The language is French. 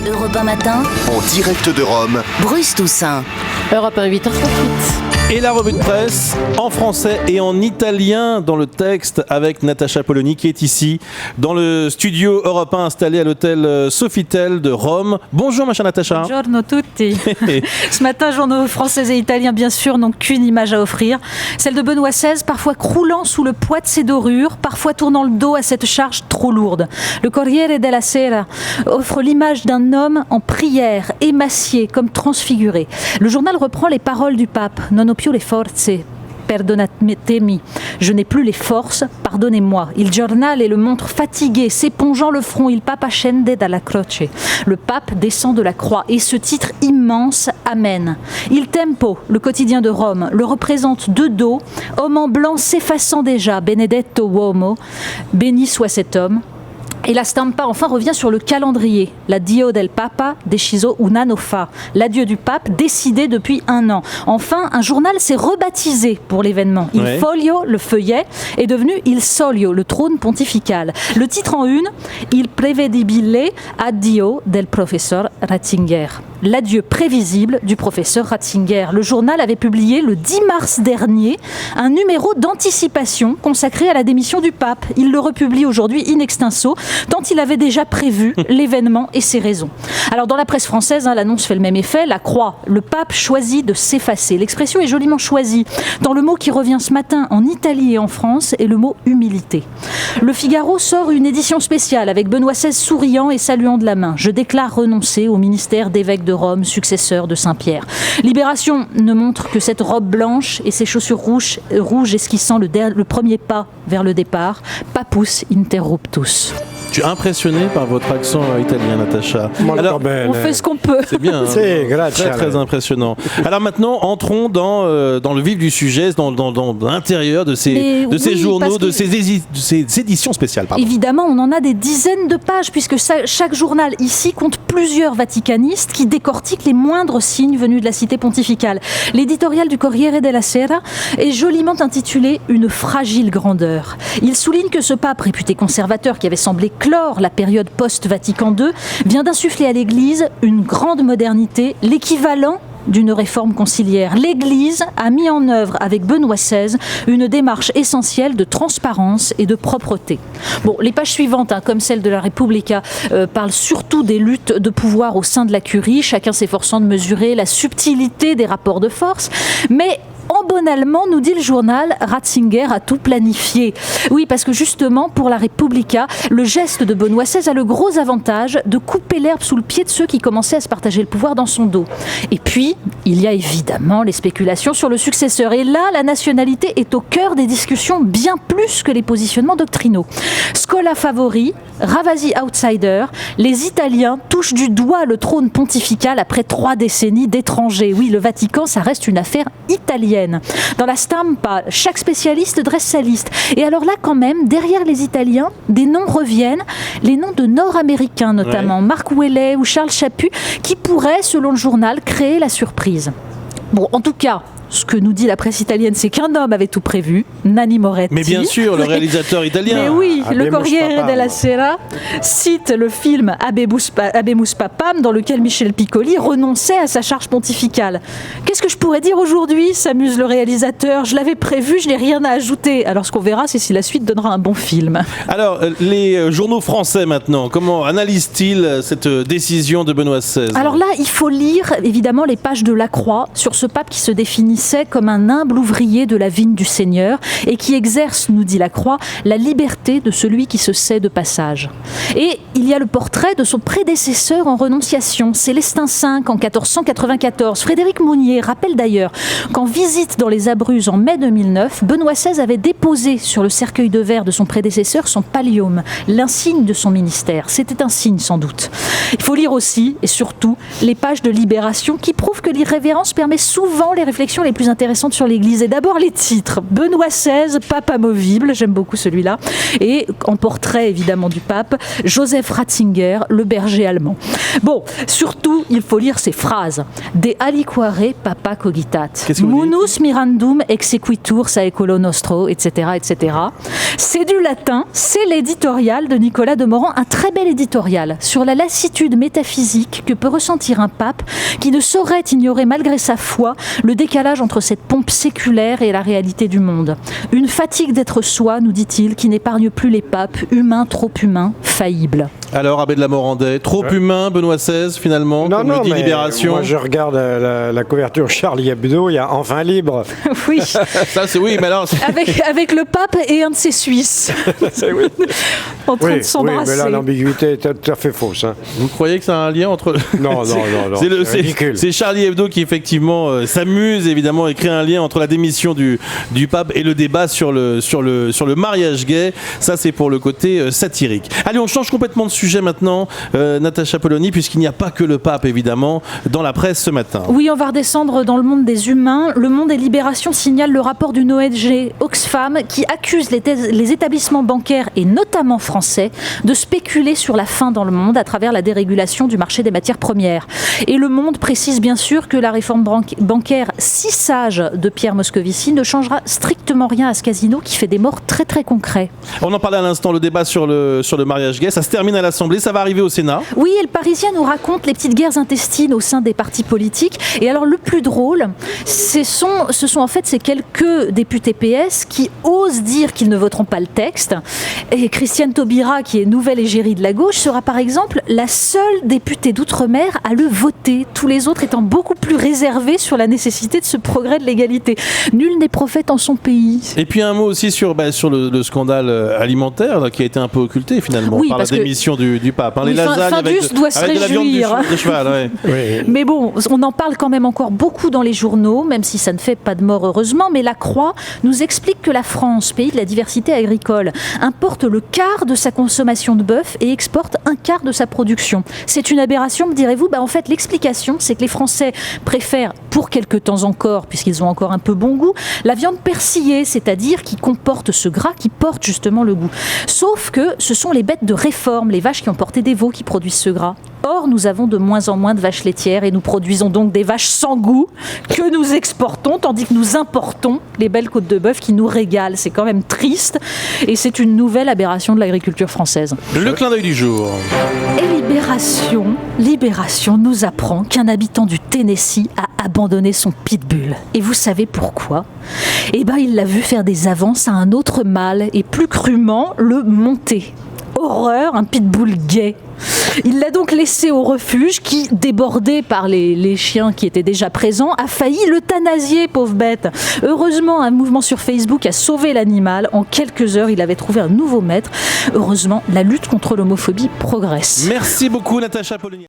Europe 1 matin, En direct de Rome, Bruce Toussaint. Europe 1, 8h38. Et la revue de presse en français et en italien dans le texte avec Natacha Polony qui est ici dans le studio Europe 1 installé à l'hôtel Sofitel de Rome. Bonjour ma chère Natacha. Buongiorno tutti. Ce matin, journaux français et italiens bien sûr n'ont qu'une image à offrir. Celle de Benoît XVI, parfois croulant sous le poids de ses dorures, parfois tournant le dos à cette charge trop lourde. Le Corriere della Sera offre l'image d'un homme en prière, émacié, comme transfiguré. Le journal reprend les paroles du pape. Non ho più le forze, perdonatemi. Je n'ai plus les forces, pardonnez-moi. Il giornale le montre fatigué, s'épongeant le front. Il papa scende dalla croce. Le pape descend de la croix. Et ce titre immense, Amen. Il Tempo, le quotidien de Rome, le représente de dos, homme en blanc s'effaçant déjà. Benedetto uomo, béni soit cet homme. Et la stampa enfin revient sur le calendrier. L'addio del Papa deciso un anno fa. L'adieu du pape décidé depuis 1 an. Enfin, un journal s'est rebaptisé pour l'événement. Il Foglio, le feuillet, est devenu Il Soglio, le trône pontifical. Le titre en une, Il prevedibile addio del professeur Ratzinger. L'adieu prévisible du professeur Ratzinger. Le journal avait publié le 10 mars dernier un numéro d'anticipation consacré à la démission du pape. Il le republie aujourd'hui in extenso, tant il avait déjà prévu l'événement et ses raisons. Alors dans la presse française, l'annonce fait le même effet. La croix, le pape choisit de s'effacer. L'expression est joliment choisie. Dans le mot qui revient ce matin en Italie et en France est le mot humilité. Le Figaro sort une édition spéciale avec Benoît XVI souriant et saluant de la main. Je déclare renoncer au ministère d'évêque de Rome, successeur de Saint-Pierre. Libération ne montre que cette robe blanche et ses chaussures rouges esquissant le premier pas vers le départ. Papus interruptus. Je suis impressionné par votre accent italien, Natacha. Alors, On fait ce qu'on peut. c'est bien, très très impressionnant. Alors maintenant, entrons dans le vif du sujet, dans l'intérieur de ces journaux, de ces éditions spéciales. Pardon. Évidemment, on en a des dizaines de pages, puisque chaque journal ici compte plusieurs vaticanistes qui décortiquent les moindres signes venus de la cité pontificale. L'éditorial du Corriere della Sera est joliment intitulé « Une fragile grandeur ». Il souligne que ce pape réputé conservateur, qui avait semblé clore la période post-Vatican II, vient d'insuffler à l'Église une grande modernité, l'équivalent d'une réforme conciliaire. L'Église a mis en œuvre avec Benoît XVI une démarche essentielle de transparence et de propreté. Bon, les pages suivantes, comme celle de la Repubblica, parlent surtout des luttes de pouvoir au sein de la curie, chacun s'efforçant de mesurer la subtilité des rapports de force, mais en bon allemand, nous dit le journal, Ratzinger a tout planifié. Oui, parce que justement, pour la Repubblica, le geste de Benoît XVI a le gros avantage de couper l'herbe sous le pied de ceux qui commençaient à se partager le pouvoir dans son dos. Et puis, il y a évidemment les spéculations sur le successeur. Et là, la nationalité est au cœur des discussions bien plus que les positionnements doctrinaux. Scola favori, Ravasi outsider, les Italiens touchent du doigt le trône pontifical après 3 décennies d'étrangers. Oui, le Vatican, ça reste une affaire italienne. Dans la stampa, chaque spécialiste dresse sa liste. Et alors là, quand même, derrière les Italiens, des noms reviennent, les noms de Nord-Américains notamment, Marc Ouellet ou Charles Chaput, qui pourraient, selon le journal, créer la surprise. Bon, en tout cas, ce que nous dit la presse italienne, c'est qu'un homme avait tout prévu, Nanni Moretti. Mais bien sûr, le réalisateur italien. Mais oui, le Habemus Corriere Papam. della Sera cite le film Habemus Papam, dans lequel Michel Piccoli renonçait à sa charge pontificale. Qu'est-ce que je pourrais dire aujourd'hui, s'amuse le réalisateur. Je l'avais prévu, je n'ai rien à ajouter. Alors ce qu'on verra, c'est si la suite donnera un bon film. Alors, les journaux français maintenant, comment analysent-ils cette décision de Benoît XVI ? Alors là, il faut lire évidemment les pages de La Croix sur ce pape qui se définissait comme un humble ouvrier de la vigne du Seigneur et qui exerce, nous dit La Croix, la liberté de celui qui se sait de passage. Et il y a le portrait de son prédécesseur en renonciation, Célestin V, en 1494. Frédéric Mounier rappelle d'ailleurs qu'en visite dans les Abruzzes en mai 2009, Benoît XVI avait déposé sur le cercueil de verre de son prédécesseur son pallium, l'insigne de son ministère. C'était un signe sans doute. Il faut lire aussi et surtout les pages de Libération qui prouvent que l'irrévérence permet souvent les réflexions les plus intéressantes sur l'Église. Et d'abord les titres. Benoît XVI, pape amovible, j'aime beaucoup celui-là. Et en portrait évidemment du pape, Joseph Ratzinger, le berger allemand. Bon, surtout, il faut lire ces phrases. De aliquare papa cogitat. Munus mirandum exequitur saecolo nostro, etc., etc. C'est du latin, c'est l'éditorial de Nicolas Demorand, un très bel éditorial sur la lassitude métaphysique que peut ressentir un pape qui ne saurait ignorer malgré sa foi le décalage entre cette pompe séculaire et la réalité du monde. Une fatigue d'être soi, nous dit-il, qui n'épargne plus les papes, humains, trop humains, faillibles. Alors, Abbé de la Morandais, trop humain, Benoît XVI, finalement, comme le dit Libération. Moi, je regarde la couverture Charlie Hebdo, il y a Enfin libre. Oui. Ça, c'est oui, mais alors... Avec le pape et un de ses Suisses. Oui. En train de s'embrasser. Oui, mais là, l'ambiguïté est tout à fait fausse. Hein. Vous croyez que ça a un lien entre... Non. C'est ridicule. C'est Charlie Hebdo qui, effectivement, s'amuse, évidemment, et crée un lien entre la démission du pape et le débat sur le mariage gay. Ça, c'est pour le côté satirique. Allez, on change complètement de sujet maintenant, Natacha Polony, puisqu'il n'y a pas que le pape, évidemment, dans la presse ce matin. Oui, on va redescendre dans le monde des humains. Le Monde et Libération signale le rapport d'une ONG Oxfam qui accuse les établissements bancaires, et notamment français, de spéculer sur la faim dans le monde à travers la dérégulation du marché des matières premières. Et Le Monde précise bien sûr que la réforme bancaire si sage de Pierre Moscovici ne changera strictement rien à ce casino qui fait des morts très très concrets. On en parlait à l'instant, le débat sur le mariage gay, ça se termine à l'Assemblée, ça va arriver au Sénat. Oui, et le Parisien nous raconte les petites guerres intestines au sein des partis politiques. Et alors le plus drôle, ce sont en fait ces quelques députés PS qui osent dire qu'ils ne voteront pas le texte. Et Christiane Taubira, qui est nouvelle égérie de la gauche, sera par exemple la seule députée d'outre-mer à le voter. Tous les autres étant beaucoup plus réservés sur la nécessité de ce progrès de l'égalité. Nul n'est prophète en son pays. Et puis un mot aussi sur le scandale alimentaire là, qui a été un peu occulté finalement par la démission du pape. Oui, les lasagnes Findus doit se avec de la viande de cheval. Ouais. Oui. Mais bon, on en parle quand même encore beaucoup dans les journaux, même si ça ne fait pas de mort heureusement. Mais la Croix nous explique que la France, pays de la diversité agricole, importe le quart de sa consommation de bœuf et exporte un quart de sa production. C'est une aberration, me direz-vous. En fait, l'explication, c'est que les Français préfèrent, pour quelque temps encore, puisqu'ils ont encore un peu bon goût, la viande persillée, c'est-à-dire qui comporte ce gras qui porte justement le goût. Sauf que ce sont les bêtes de réforme, les vaches qui ont porté des veaux qui produisent ce gras. Or, nous avons de moins en moins de vaches laitières et nous produisons donc des vaches sans goût que nous exportons, tandis que nous importons les belles côtes de bœuf qui nous régalent. C'est quand même triste et c'est une nouvelle aberration de l'agriculture française. Le clin d'œil du jour. Et Libération nous apprend qu'un habitant du Tennessee a abandonné son pitbull. Et vous savez pourquoi ? Il l'a vu faire des avances à un autre mâle et plus crûment le monter. Horreur, un pitbull gay. Il l'a donc laissé au refuge qui, débordé par les chiens qui étaient déjà présents, a failli l'euthanasier, pauvre bête. Heureusement, un mouvement sur Facebook a sauvé l'animal. En quelques heures, il avait trouvé un nouveau maître. Heureusement, la lutte contre l'homophobie progresse. Merci beaucoup, Natacha Polony.